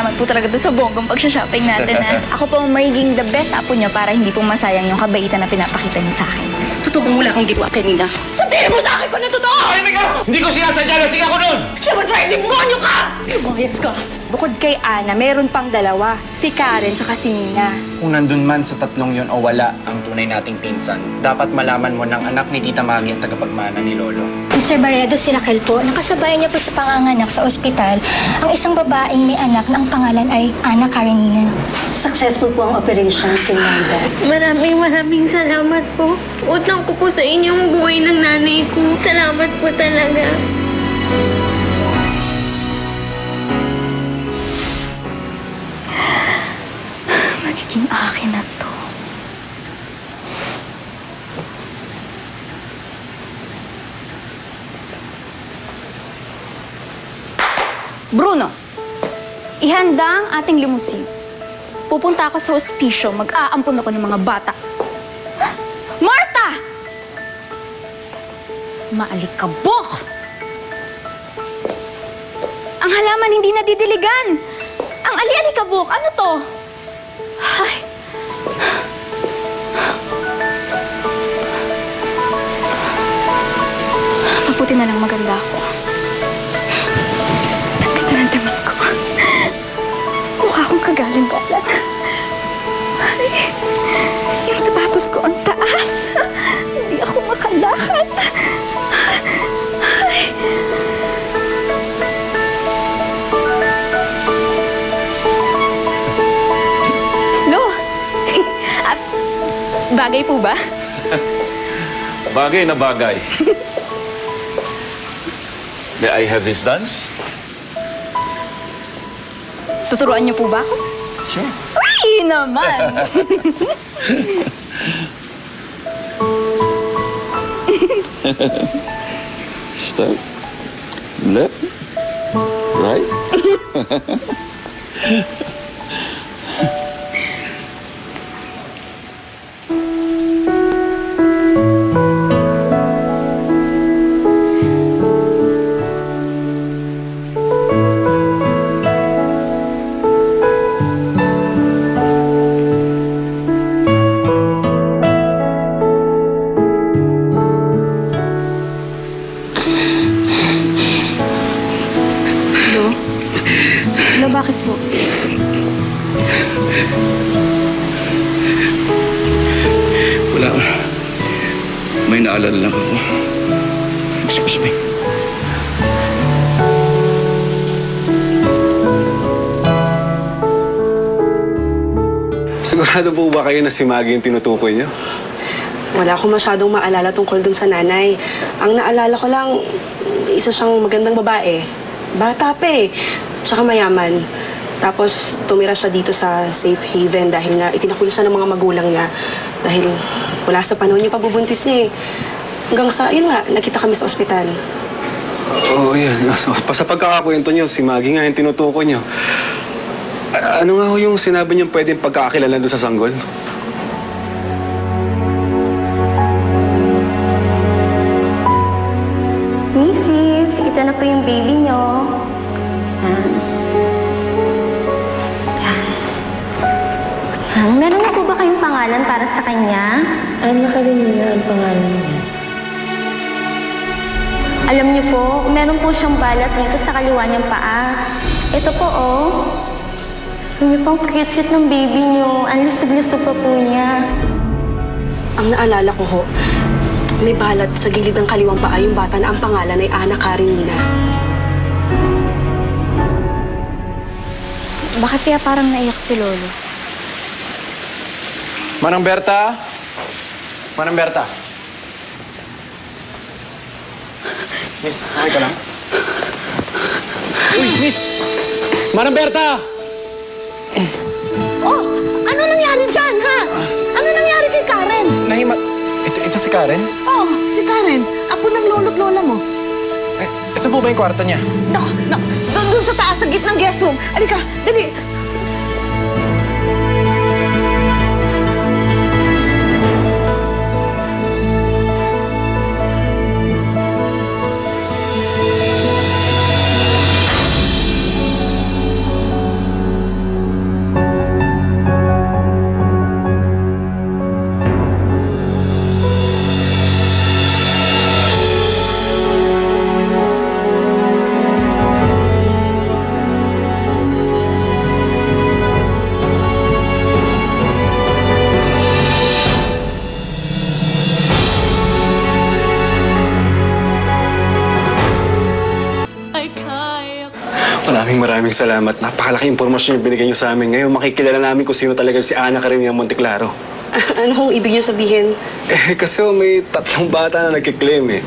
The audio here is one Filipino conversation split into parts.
salamat po talaga doon sa bonggang pagsha-shopping natin, ha? Ako po ang magiging the best apo niyo para hindi po masayang yung kabaitan na pinapakita niyo sa akin. Totoo bang wala kang ginawa kanina? Sabihin mo sa akin kung na totoo! Tahimik ka! Hindi ko sinasadya na siya ko nun! Siya mas may demonyo ka! Lumayas ka! Bukod kay Ana, meron pang dalawa. Si Karen tsaka si Nina. Kung nandun man sa tatlong yon o wala ang tunay nating pinsan, dapat malaman mo ng anak ni Tita Maggie ang tagapagmana ni Lolo. Mr. Barredo, si Raquel po, nakasabayan niya po sa panganganak sa ospital ang isang babaeng may anak na ang pangalan ay Ana Karenina. Successful po ang operation, Kinanda. Maraming salamat po. Utang ko po sa inyong buhay ng nanay ko. Salamat po talaga. Magiging akin na to. Bruno, ihanda ang ating limusin. Pupunta ako sa ospiso, mag-aampon ako ng mga bata. Marta! Maalikabok! Ang halaman hindi nadidiligan! Ang ali-alikabok, ano to? Ay. Mabuti na lang maganda ako. Tanggal na ang damit ko. Mukha akong kagalang-galang. Ay, yung sapatos ko ang taas. Hindi ako makalakad. Ay. Bagay po ba? Bagay na bagay. May I have this dance? Tuturuan niyo po ba ako? Sure. Ay, naman! Start. Left. Right. Bakit po? Wala. May naalala lang ako. Excuse me. Sigurado po ba kayo na si Maggie yung tinutukoy niyo? Wala akong masyadong maalala tungkol dun sa nanay. Ang naalala ko lang, isa siyang magandang babae. Bata pa eh. Tsaka mayaman. Tapos tumira siya dito sa safe haven dahil nga itinakuli siya ng mga magulang niya. Dahil wala sa panahon yung pagbubuntis niya eh. Hanggang sa, yun nga, nakita kami sa ospital. Oo, yan. So, sa pagkakakwento niyo, si Maggie nga yung tinutukoy niyo. Ano nga ho yung sinabi niyong pwedeng pagkakakilalan doon sa sanggol? Mrs., ito na po yung baby niyo. Meron na po ba kayong pangalan para sa kanya? Ana Karenina ang pangalan niya. Alam niyo po, meron po siyang balat dito sa kaliwa niyang paa. Ito po, oh. Alam niyo po, ang cute-cute ng baby niyo. Ang lusog-lusog pa po niya. Ang naalala ko ho, may balat sa gilid ng kaliwang paa yung bata na ang pangalan ay Ana Karenina. Bakit kaya parang naiyak si Lolo? Manang Berta? Manang Berta? Miss, okay ka lang? Uy, Miss! Manang Berta! Oh! Ano nangyari dyan, ha? Ano nangyari kay Karen? Ito si Karen? Oh, si Karen. Apo ng lolo't lola mo. Saan po ba yung kwarto niya? Doon sa taas, sa gitnang guest room. Alika, dali. Maraming salamat. Napakalaking impormasyon yung binigay niyo sa amin. Ngayon, makikilala namin kung sino talaga si Ana Karenina Monteclaro. Ano kung ibig niyo sabihin? Kasi may 3 bata na nagkiklaim eh.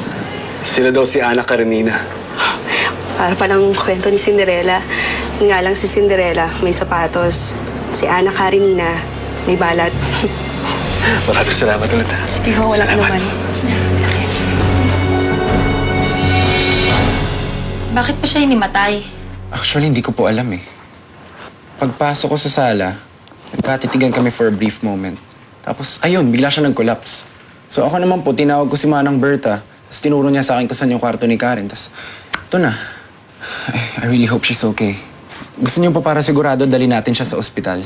Sila daw si Ana Karenina. Para palang kwento ni Cinderella. Yun nga lang si Cinderella, may sapatos. Si Ana Karenina, may balat. Maraming salamat ulit ha. Sige ho, walang anuman. Bakit pa siya hinimatay? Actually, hindi ko po alam eh. Pagpasok ko sa sala, nagkatitigan kami for a brief moment. Tapos, ayun, bigla siya nag-collapse. So ako naman po, tinawag ko si Manang Berta. Tapos tinuro niya sa akin kung saan yung kwarto ni Karen. Tapos, ito na. I really hope she's okay. Gusto niyo po para sigurado, dali natin siya sa ospital.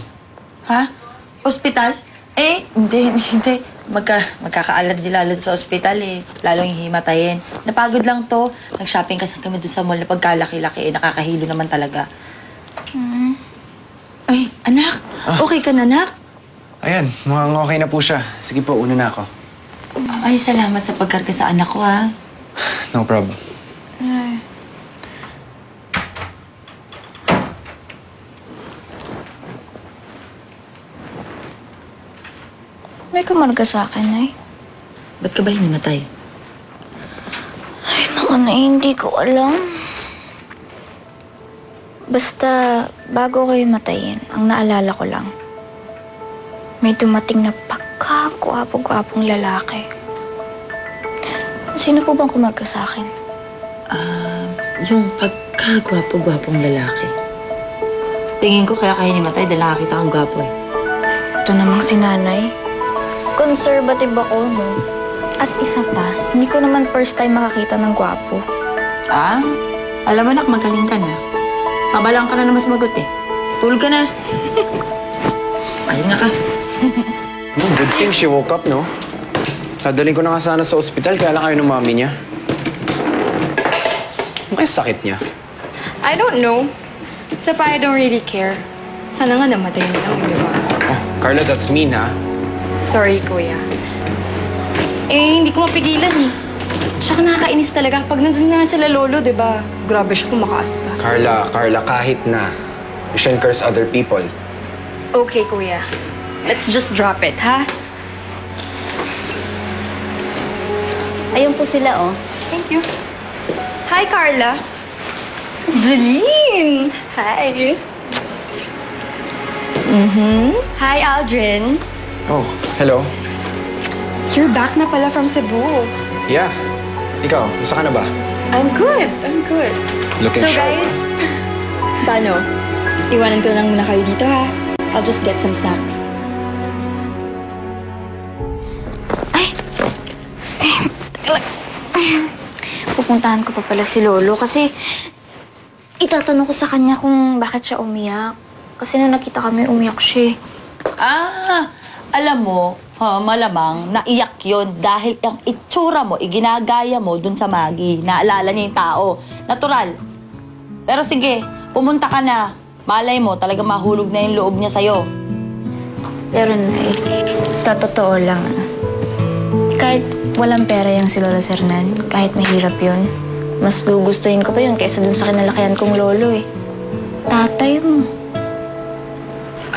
Ha? Ospital? Hindi. Magkaka-allergy-lalad sa ospital eh. Lalong hihimatayin. Napagod lang to. Nag-shopping kasi kami doon sa mall na pagkalaki-laki eh. Nakakahilo naman talaga. Ay, anak. Okay ka na, anak? Ayan, mukhang okay na po siya. Sige po, una na ako. Ay, salamat sa pagkarga sa anak ko, ha? No problem. May kumarga sa akin, Nay. Ba't ka ba hinimatay? Ay, naku, Nay, hindi ko alam. Basta, bago ko matayin, ang naalala ko lang, may dumating na pagkagwapo-gwapong lalaki. Sino po bang kumarga sa akin? Yung pagkagwapo-gwapong lalaki. Tingin ko kaya hinimatay dahil nakakita kang gwapo eh. Ito namang si Nanay. Conservative ako, no? At isa pa, hindi ko naman first time makakita ng gwapo. Alam mo, nak, magaling ka na. Mabalang ka na naman sumagot eh. Tulog ka na. Ayun nga ka. Good thing she woke up, no? Dadalhin ko na nga sana sa ospital, kaya lang kayo ng mami niya. Ano kaya sakit niya? I don't know. Sa pa, I don't really care. Sana nga namatay na lang, di ba? Oh, Carla, that's mean, ha? Sorry, kuya. Hindi ko mapigilan eh. Tsaka nakakainis talaga. Pag nandun na sila lolo, di ba? Grabe siya kumakasta. Carla, kahit na. You shouldn't curse other people. Okay, kuya. Let's just drop it, ha? Ayun po sila, oh. Thank you. Hi, Carla. Jeline! Hi. Hi, Aldrin. Oh, hello. You're back na pala from Cebu. Yeah. Ikaw, gusto ka na ba? I'm good. I'm good. Looking So, sharp. guys, paano? Iwanan ko lang muna kayo dito, ha? I'll just get some snacks. Pupuntahan ko pa pala si Lolo kasi itatanong ko sa kanya kung bakit siya umiyak. Kasi nung nakita kami, umiyak siya. Alam mo, malamang naiyak yun dahil ang itsura mo, iginagaya mo dun sa Maggie. Naalala niya yung tao. Natural. Pero sige, pumunta ka na. Malay mo, talaga mahulog na yung loob niya sa'yo. Pero Nay, sa totoo lang, kahit walang pera yung si Lola Sernan, kahit mahirap yun, mas gugustuhin ko pa yun kaysa dun sa kinalakihan kong lolo eh. Tatay mo.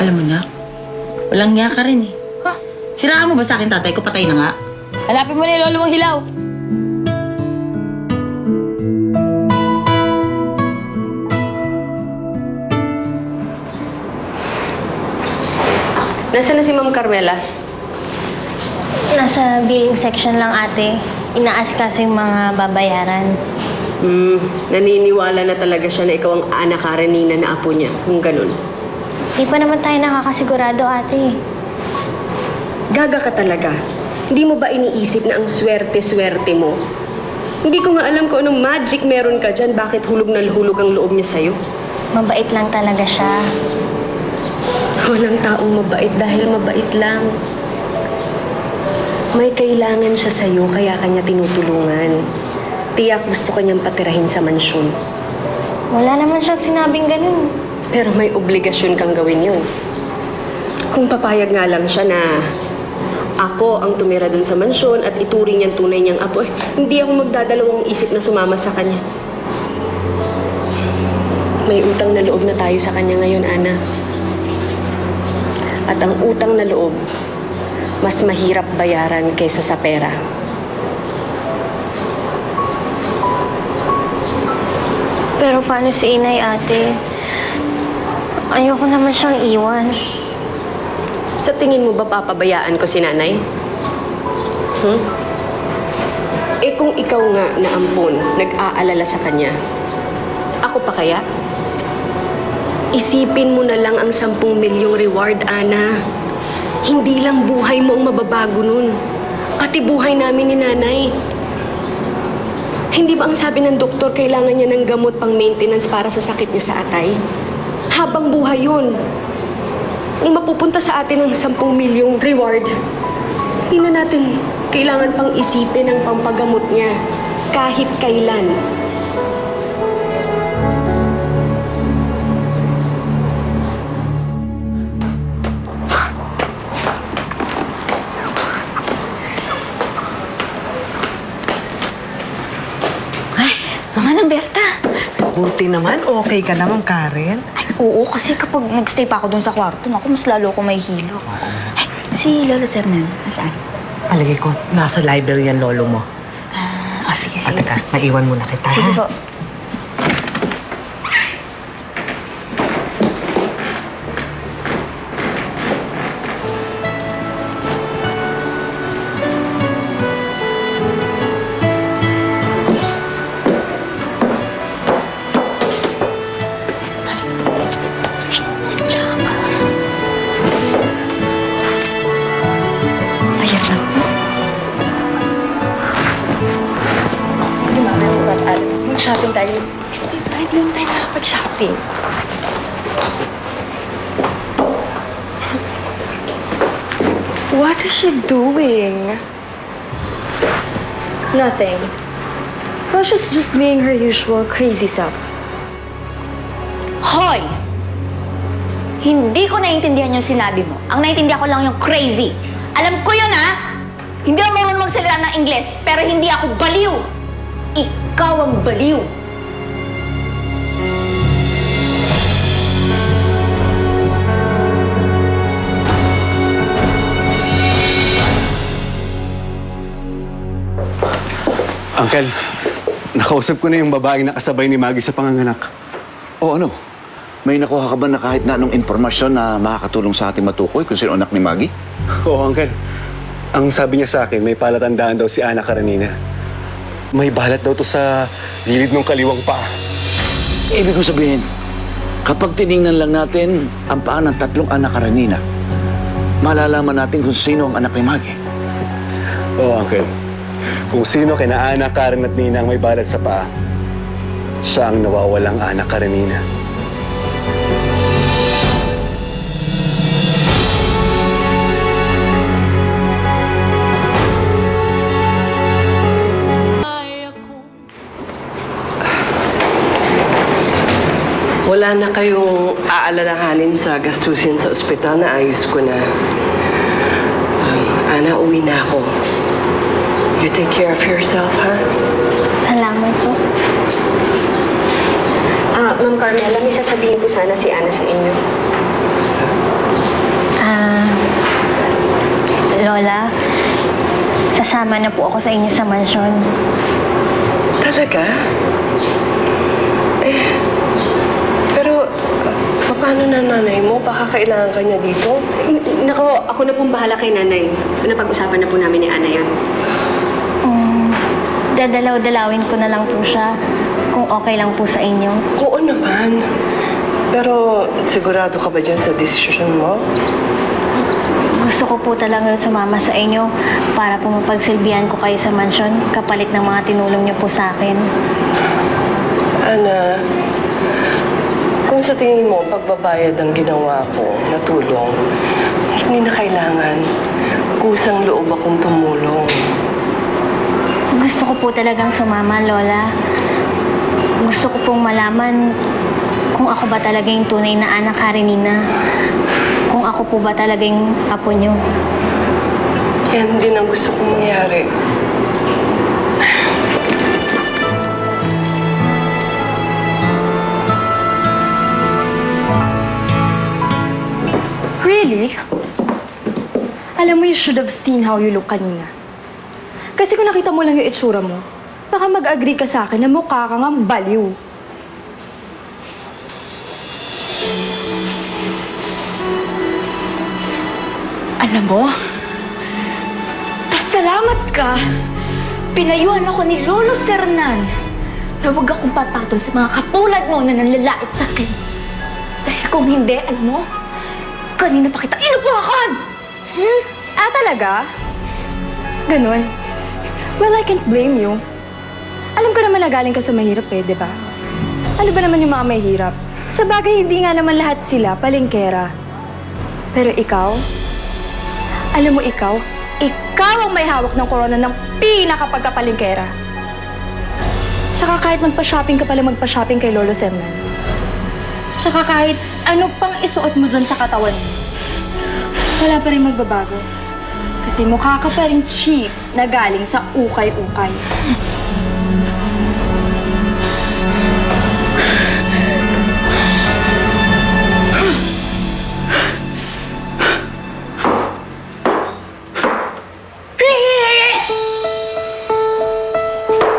Alam mo na, walang niya ka rin eh. Siraan mo ba sa akin, tatay ko? Patay na nga. Hanapin mo na yung lolo mong hilaw. Nasaan na si Ma'am Carmela? Nasa billing section lang, ate. Inaasikaso yung mga babayaran. Naniniwala na talaga siya na ikaw ang Ana Karenina na apo niya. Kung ganun. Di pa naman tayo nakakasigurado, ate. Gaga ka talaga. Hindi mo ba iniisip na ang swerte-swerte mo? Hindi ko nga alam kung anong magic meron ka dyan. Bakit hulog na hulog ang loob niya sa'yo? Mabait lang talaga siya. Walang taong mabait dahil mabait lang. May kailangan siya sa'yo kaya kanya tinutulungan. Tiyak gusto kanyang patirahin sa mansyon. Wala naman siyang sinabing ganun. Pero may obligasyon kang gawin yun. Kung papayag nga lang siya na ako ang tumira dun sa mansyon at ituring niyang tunay niyang apo, hindi ako magdadalawang isip na sumama sa kanya. May utang na loob na tayo sa kanya ngayon, Ana. At ang utang na loob, mas mahirap bayaran kaysa sa pera. Pero paano si Inay, ate? Ayoko naman siyang iwan. Sa tingin mo ba papabayaan ko si nanay? Eh kung ikaw nga na ampon, nag-aalala sa kanya, ako pa kaya? Isipin mo na lang ang 10 milyong reward, Ana. Hindi lang buhay mo ang mababago nun. Pati buhay namin ni nanay. Hindi ba ang sabi ng doktor kailangan niya ng gamot pang maintenance para sa sakit niya sa atay? Habang buhay yun. Kung mapupunta sa atin ang 10 milyong reward, hindi na natin kailangan pang isipin ang pampagamot niya kahit kailan. Manang Berta. Buti naman, okay ka naman, Karen. Ay, oo, kasi kapag nagstay pa ako dun sa kwarto, naku, mas lalo ako may hilo. Ay, si Lolo Sernan, nasaan? Palagay ko, nasa library yan, lolo mo. Sige. Teka, maiwan muna kita, Sige ha? po. Shopping tayo. Stay tayo, doon tayo nakapag-shopping. What is she doing? Nothing. Well, she's just being her usual crazy self. Hoy! Hindi ko naiintindihan yung sinabi mo. Ang naiintindihan ko lang yung crazy. Alam ko yun, ha? Hindi ako marunong magsalita ng Ingles, pero hindi ako baliw. Ikaw ang baliw. Uncle, nakausap ko na yung babaeng nakasabay ni Maggie sa panganganak. O ano? May nakuha ka ba na kahit na anong informasyon na makakatulong sa ating matukoy kung sino anak ni Maggie? Oo, Uncle. Ang sabi niya sa akin, may palatandaan daw si Ana Karenina. May balat daw to sa gilid ng kaliwang paa. Ibig ko sabihin, kapag tiningnan lang natin ang paa ng 3 anak Karenina, malalaman natin kung sino ang anak ni Maggie. Oo, Uncle. Kung sino kina Ana, Karen at Nina ang may balat sa paa, siya ang nawawalang Ana Karenina. Wala na kayong aalalahanin sa gastusin sa ospital na ayos ko na. Ana, uwi na ako. You take care of yourself, ha? Salamat po. Ma'am Carmela, may sasabihin po sana si Ana sa inyo. Lola, sasama na po ako sa inyo sa mansyon. Talaga? Pero paano na nanay mo? Baka kailangan ka niya dito? Nako, ako na pong bahala kay nanay. Napag-usapan na po namin ni Ana yan. Dadalaw-dalawin ko na lang po siya kung okay lang po sa inyo. Oo naman. Pero sigurado ka ba dyan sa desisyon mo? Gusto ko po talaga sumama sa inyo para po mapagsilbihan ko kayo sa mansyon kapalit ng mga tinulong niyo po sa akin. Ana, kung sa tingin mo pagbabayad ang ginawa ko na tulong, hindi na kailangan. Kusang loob akong tumulong. Gusto ko po talagang sumama, Lola. Gusto ko pong malaman kung ako ba talaga yung tunay na anak Karenina. Kung ako po ba talaga yung apo niyo. Yan din ang gusto kong mangyari. Really? Alam mo, you should have seen how you look kanina. Kasi kung nakita mo lang yung itsura mo, baka mag-agree ka sa akin na mukha ka nga baliw. Alam mo, pasalamat ka. Pinayuhan ako ni Lolo Sernan na huwag akong papatol sa mga katulad mo na nanlalait sa akin. Dahil kung hindi, alam mo, kanina pa kita inupakan! Ah, talaga? Ganun. Well, I can't blame you. Alam ko naman na galing ka sa mahirap di ba? Ano ba naman yung mga mahirap? Sa bagay, hindi nga naman lahat sila palengkera. Pero ikaw, alam mo ikaw ang may hawak ng korona ng pinakapagkapalengkera. Tsaka kahit magpa-shopping ka pala magpa-shopping kay Lolo Sernan. Tsaka kahit ano pang isuot mo dyan sa katawan mo, wala pa rin magbabago. Kasi mukha ka pa rin cheap na galing sa ukay-ukay.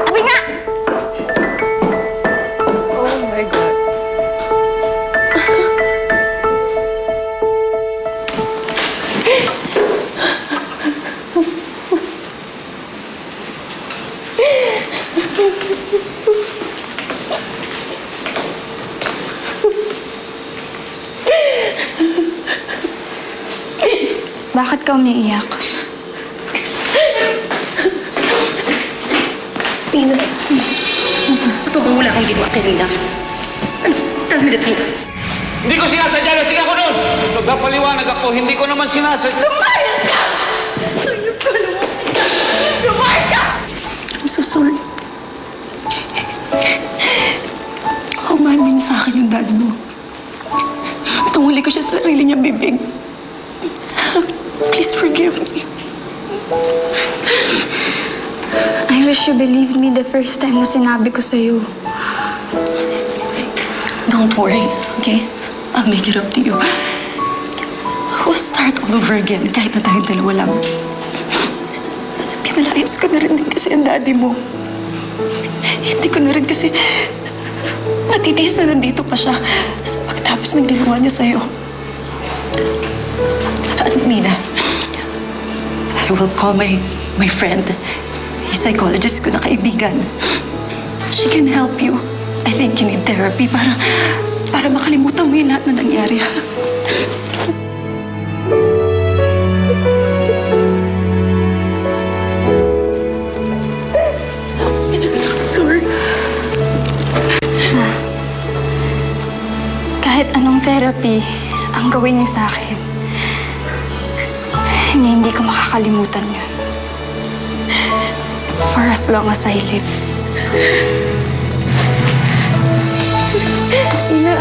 Tabi nga! Oh my God. Bakit ka umiiyak? Tina, ito bang wala kang ginawa kanina? Ano? Tell me the truth. Hindi ko sinasadya, lasing ako doon! Nagpapaliwanag ako, hindi ko naman sinasadya. Lumayas ka! Lumayas ka! Lumayas ka! I'm so sorry. Umamin sa akin yung dad mo. Tunguli ko siya sa sarili niyang bibig. Please forgive me. I wish you believed me the first time na sinabi ko sa'yo. Don't worry, okay? I'll make it up to you. We'll start all over again kahit na tayong dalawa lang. Pinalayas ko na rin din kasi ang daddy mo. Hindi ko na rin kasi natitiis na nandito pa siya sa pagtapos ng ginawa niya sa'yo. At Nina, I will call my friend, yung psychologist ko na kaibigan. She can help you. I think you need therapy para makalimutan mo yung lahat na nangyari. Sorry. Kahit anong therapy ang gawin niyo sa akin, hindi ko makakalimutan yun. For as long as I live. Ina.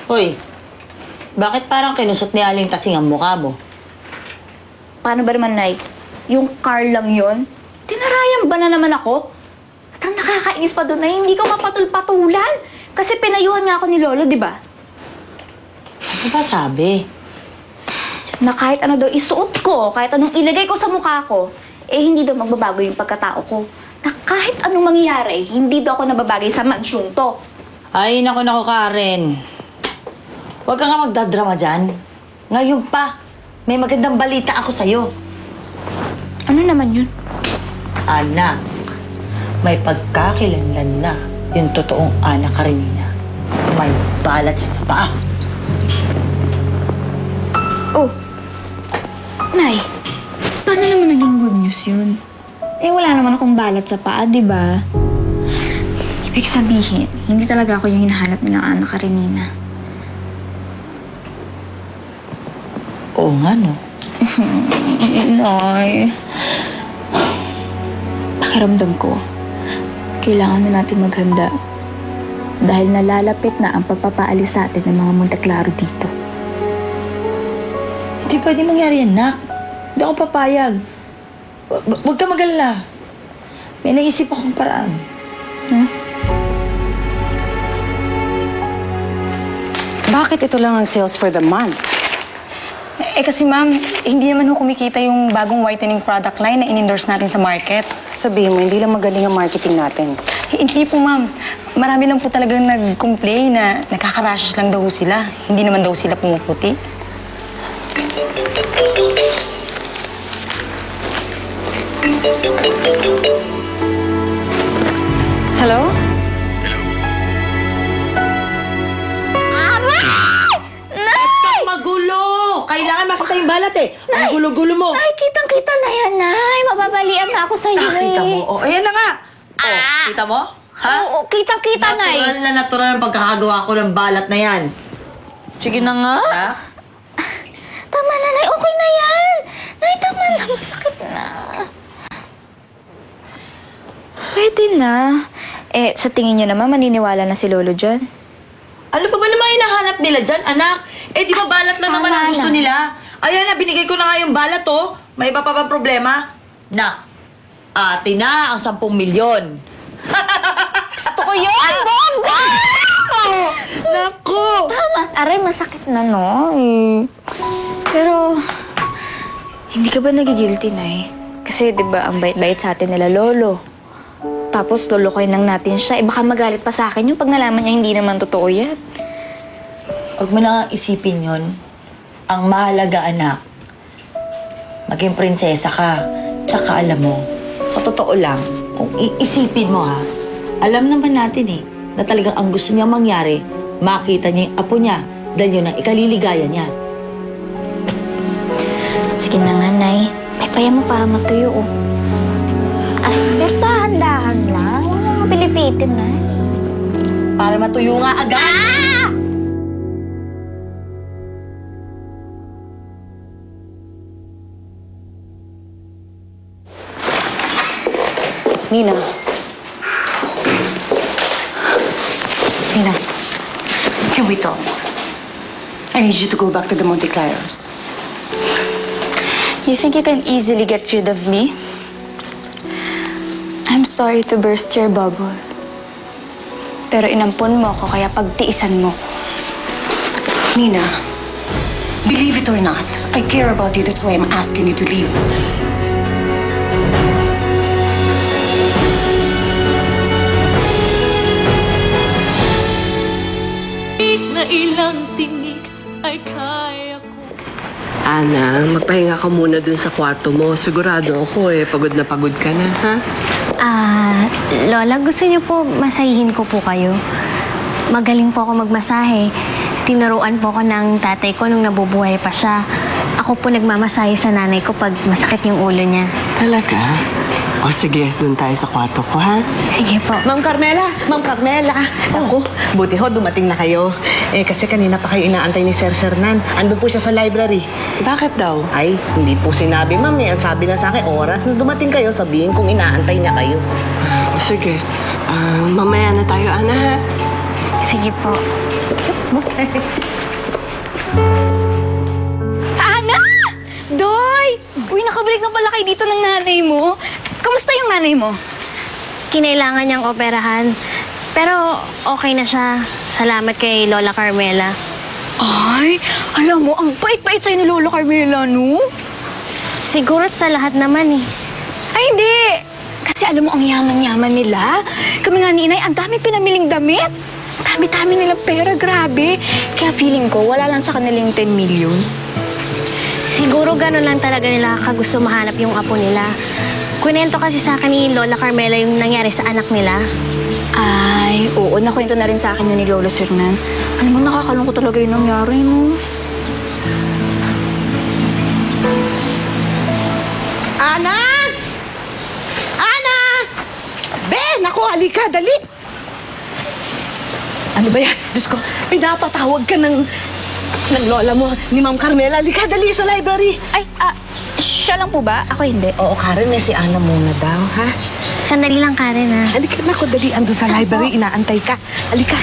Hoy, bakit parang kinusot ni Aling Tasing ang mukha mo? Paano ba naman, Nay? Yung car lang yon? Tinarayan ba na naman ako? At ang nakakainis pa doon na hindi ko mapatul-patulan. Kasi pinayuhan nga ako ni Lolo, di ba? Ano ba sabi? Na kahit ano daw isuot ko, kahit anong ilagay ko sa mukha ko, hindi daw magbabago yung pagkatao ko. Na kahit anong mangyari, hindi daw ako nababagay sa mansyon to. Ay, naku, Karen. Huwag ka nga magdadrama dyan. Ngayon pa, may magandang balita ako sa'yo. Ano naman yun? Anak, may pagkakilanlan na yung totoong Ana Karenina. May balat siya sa paa. Oh, Nay, paano naman naging good news yun? Wala naman akong balat sa paa, di ba? Ibig sabihin, hindi talaga ako yung hinahanap nilang Ana Karenina. Oo nga, no? Nay, pakiramdam ko, kailangan na natin maghanda dahil nalalapit na ang pagpapaalis sa atin ng mga Monteklaro dito. Hindi pwede mangyari yan, Nak. Hindi ako papayag. Huwag ka mag-alala. May naisip akong paraan. Bakit ito lang ang sales for the month? Kasi ma'am, hindi naman ho kumikita yung bagong whitening product line na in-endorse natin sa market. Sabihin mo, hindi lang magaling ang marketing natin. Hindi po ma'am. Marami lang po talagang nag-complain na nakaka-rashes lang daw sila. Hindi naman daw sila pumuputi. Hello? Magulo! Kailangan makita yung balat eh. Ang gulo-gulo mo. Nay, kitang-kita na yan, Nay. Mababalian na ako sa'yo, Nakita mo? Oh, ayan na nga. Kita mo? Ha? Oo, kitang-kita, Nay. Natural ang pagkakagawa ko ng balat na yan. Sige na nga. Ha? Tama na, Nay. Okay na yan. Nay, tama na. Masakit na. Pwede na. Sa tingin niyo naman, maniniwala na si Lolo dyan? Ano pa ba naman hinahanap nila dyan, anak? Di ba balat lang naman ang gusto nila? Ayan na, binigay ko na nga yung balat, oh. May iba pa bang problema? Nak, ate na ang 10 milyon. Gusto ko yun! Bongga! Naku! Tama. Aray, masakit na, no? Pero, hindi ka ba nagigilty, Nay? Kasi, di ba, ang bait-bait sa atin nila, Lolo. Tapos, lolokoyin lang natin siya. Baka magalit pa sa akin yung pag nalaman niya hindi naman totoo yan. Huwag mo na isipin yun. Ang mahalaga, anak, maging prinsesa ka. Tsaka alam mo, sa totoo lang, kung iisipin mo ha, alam naman natin na talagang ang gusto niya mangyari, makita niya yung apo niya dahil yun ang ikaliligaya niya. Sige na nga, Nay. May paya mo para matuyo, oh. Ay, pero dahan-dahan lang. Huwag mo mapilipitin, Nay. Para matuyo nga agad! Nina. Nina, can we talk? I need you to go back to the Monteclaros. You think you can easily get rid of me? I'm sorry to burst your bubble. Pero inampon mo ako, kaya pagtiisan mo. Nina, believe it or not, I care about you. That's why I'm asking you to leave. Na ilang tinig ay kaya ko. Ana, magpahinga ka muna dun sa kwarto mo. Sigurado ako pagod na pagod ka na, ha? Lola, gusto niyo po masahihin ko po kayo? Magaling po ako magmasahe. Tinuruan po ako ng tatay ko nung nabubuhay pa siya. Ako po nagmamasahe sa nanay ko pag masakit yung ulo niya. Talaga? O sige, dun tayo sa kwarto ko, ha? Sige po. Ma'am Carmela! Ma'am Carmela! Ako, buti ho, dumating na kayo. Kasi kanina pa kayo inaantay ni Sir Sernan. Andun po siya sa library. Bakit daw? Ay, hindi po sinabi, ma'am. Ang sabi na sa akin, oras na dumating kayo, sabihin kung inaantay niya kayo. Sige. Mamaya na tayo, Ana, ha? Sige po. Ana! Doy! Uy, nakabalik na pala kayo dito ng nanay mo. Kamusta yung nanay mo? Kinailangan niyang operahan. Pero okay na siya. Salamat kay Lola Carmela. Ay, alam mo, ang bait-bait sa'yo ni Lolo Carmela, no? Siguro sa lahat naman Ay, hindi! Kasi alam mo, ang yaman-yaman nila. Kami nga ni Inay, ang dami pinamiling damit. Dami-dami nilang pera, grabe. Kaya feeling ko, wala lang sa kanilang 10 million. Siguro gano'n lang talaga nila kagusto mahanap yung apo nila. Kunento kasi sa akin ni Lola Carmela yung nangyari sa anak nila. Ay, oo, nakwento na rin sa akin yun ni Lolo Sernan. Alam mo, nakakalungkot talaga yung nangyari, no? Ana! Ana! Ben, ako, halika, dali! Ano ba yan? Diyos ko, pinapatawag ka ng lola mo, ni Ma'am Carmela. Halika, dali sa library. Ay, siya lang po ba? Ako hindi. Oo, Karen, si Ana muna daw, ha? Sandali lang, Karen, ha? Halika na ako, dali. Ando sa library, inaantay ka. Halika.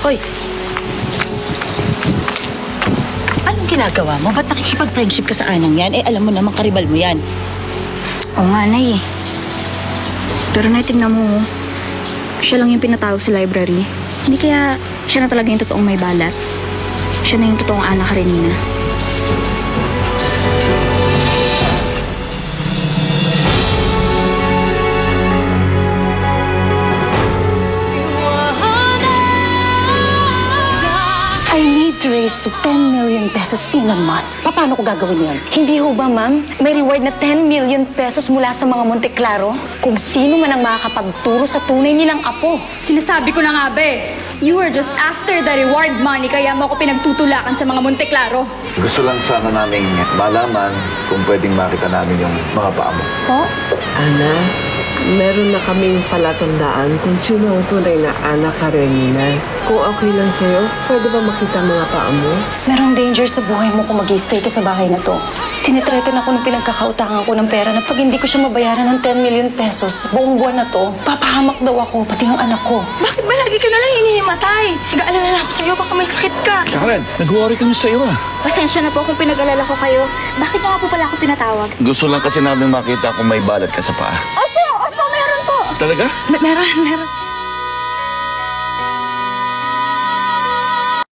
Hoy! Anong ginagawa mo? Ba't nakikipag-friendship ka sa anang yan? Eh, alam mo naman, karibal mo yan. Oo nga, Nay. Pero Nay, tignan mo, siya lang yung pinatawag sa library. Hindi kaya siya na talaga yung totoong may balat. Siya na yung totoong Ana Karenina. I need to raise 10 million pesos in a month. Paano ko gagawin yan? Hindi ho ba, ma'am? May reward na 10 million pesos mula sa mga Monte Claro kung sino man ang makakapagturo sa tunay nilang apo. Sinasabi ko na nga ba eh. You were just after the reward money kaya mo ako pinagtutulakan sa mga Monte Claro. Gusto lang sana naming malaman kung pwedeng makita namin yung mga paa mo. Po? Ana, meron na kaming palatandaan kung sino ang tunay na Ana Karenina. Kung okay lang sa'yo, pwede ba makita ang mga paa mo? Merong danger sa buhay mo kung mag-stay ka sa bahay na to. Tinitreten ako ng pinagkakautangan ko ng pera na pag hindi ko siya mabayaran ng 10 million pesos, buong buwan na to, papahamak daw ako, pati ang anak ko. Bakit ba lagi ka na lang hinihimatay? Nag-aalala na ako sa'yo, baka may sakit ka. Karen, nag-worry kami sa iyo ah. Pasensya na po kung pinag-alala ko kayo. Bakit nga po pala ako pinatawag? Gusto lang kasi namin makita kung may balat ka sa paa. Opo, meron po. Talaga? Meron.